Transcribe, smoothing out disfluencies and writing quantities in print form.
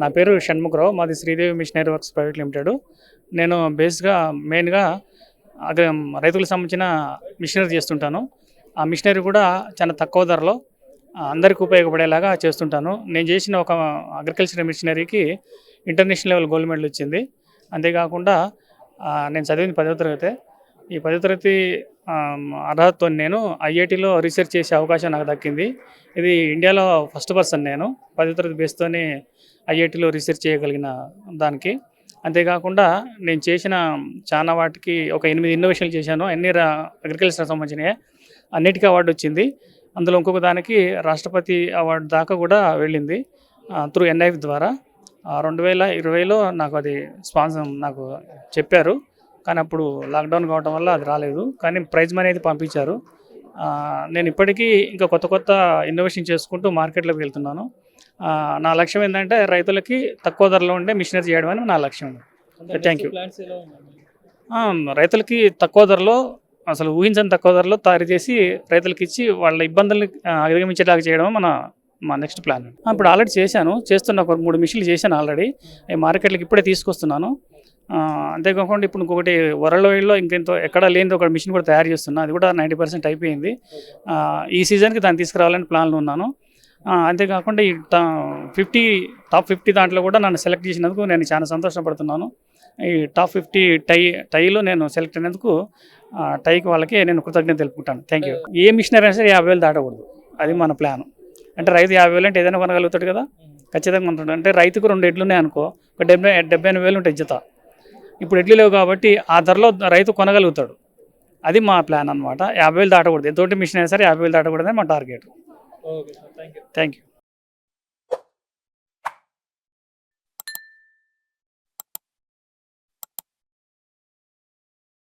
నా పేరు షణ్ముఖరావు. మాది Sridevi missionary works private limited. నేను బేస్గా మెయిన్గా రైతులకు సంబంధించిన మిషనరీ చేస్తుంటాను. ఆ మిషనరీ కూడా చాలా తక్కువ ధరలో అందరికీ ఉపయోగపడేలాగా చేస్తుంటాను. నేను చేసిన ఒక అగ్రికల్చర్ మిషనరీకి ఇంటర్నేషనల్ లెవెల్ గోల్డ్ మెడల్ వచ్చింది. అంతేకాకుండా నేను చదివింది 10వ తరగతి. ఈ 10వ తరగతి అర్హతతో నేను ఐఐటీలో రీసెర్చ్ చేసే అవకాశం నాకు దక్కింది. ఇది ఇండియాలో ఫస్ట్ పర్సన్ నేను 10వ తరగతి బేస్తోనే ఐఐటీలో రీసెర్చ్ చేయగలిగిన దానికి. అంతేకాకుండా నేను చేసిన చాలా వాటికి ఒక 8 ఇన్నోవేషన్లు చేశాను. అన్ని అగ్రికల్చర్ సంబంధించినవి. అన్నిటికీ అవార్డు వచ్చింది. అందులో ఇంకొక దానికి రాష్ట్రపతి అవార్డు దాకా కూడా వెళ్ళింది త్రూ ఎన్ఐఎఫ్ ద్వారా. 2020లో నాకు అది నాకు చెప్పారు. కానీ అప్పుడు లాక్డౌన్ కావడం వల్ల అది రాలేదు. కానీ ప్రైజ్ మనీ అయితే పంపించారు. నేను ఇప్పటికీ ఇంకా కొత్త ఇన్నోవేషన్ చేసుకుంటూ మార్కెట్లోకి వెళ్తున్నాను. నా లక్ష్యం ఏంటంటే రైతులకి తక్కువ ధరలో ఉండే మిషనరీ చేయడం అని నా లక్ష్యం. Thank you. రైతులకి తక్కువ ధరలో, అసలు ఊహించని తక్కువ ధరలో తయారు చేసి రైతులకి ఇచ్చి వాళ్ళ ఇబ్బందుల్ని అధిగమించేలాగా చేయడం మా నెక్స్ట్ ప్లాన్. ఇప్పుడు ఆల్రెడీ చేస్తున్న ఒక 3 మిషన్లు చేశాను ఆల్రెడీ. మార్కెట్లోకి ఇప్పుడే తీసుకొస్తున్నాను. అంతేకాకుండా ఇప్పుడు ఇంకొకటి వరల్డ్లో ఇంకెంతో ఎక్కడ లేనిది ఒక మిషన్ కూడా తయారు చేస్తున్నా. అది కూడా 90% అయిపోయింది. ఈ సీజన్కి దాన్ని తీసుకురావాలని ప్లాన్లో ఉన్నాను. అంతేకాకుండా ఈ టాప్ 50 దాంట్లో కూడా నన్ను సెలెక్ట్ చేసినందుకు నేను చాలా సంతోషపడుతున్నాను. ఈ టాప్ 50 టైలో నేను సెలెక్ట్ అయినందుకు టైకి వాళ్ళకి నేను కృతజ్ఞత తెలుపుకుంటాను. Thank you. ఏ మిషనరీ అయినా సరే 50,000 దాటకూడదు. అది మన ప్లాన్. అంటే రైతు 50,000 అంటే ఏదైనా కొనగలుగుతాడు కదా, ఖచ్చితంగా ఉంటాడు. అంటే రైతుకు 2 ఎడ్లు ఉన్నాయి అనుకో, ఒక 78,000 ఉంటాయి జత. ఇప్పుడు ఎడ్లు లేవు కాబట్టి ఆ ధరలో రైతు కొనగలుగుతాడు. అది మా ప్లాన్ అనమాట. 50,000 దాటకూడదు. ఎంతోటి మిషన్ అయినా సరే 50,000 దాటకూడదని మా టార్గెట్. Thank you.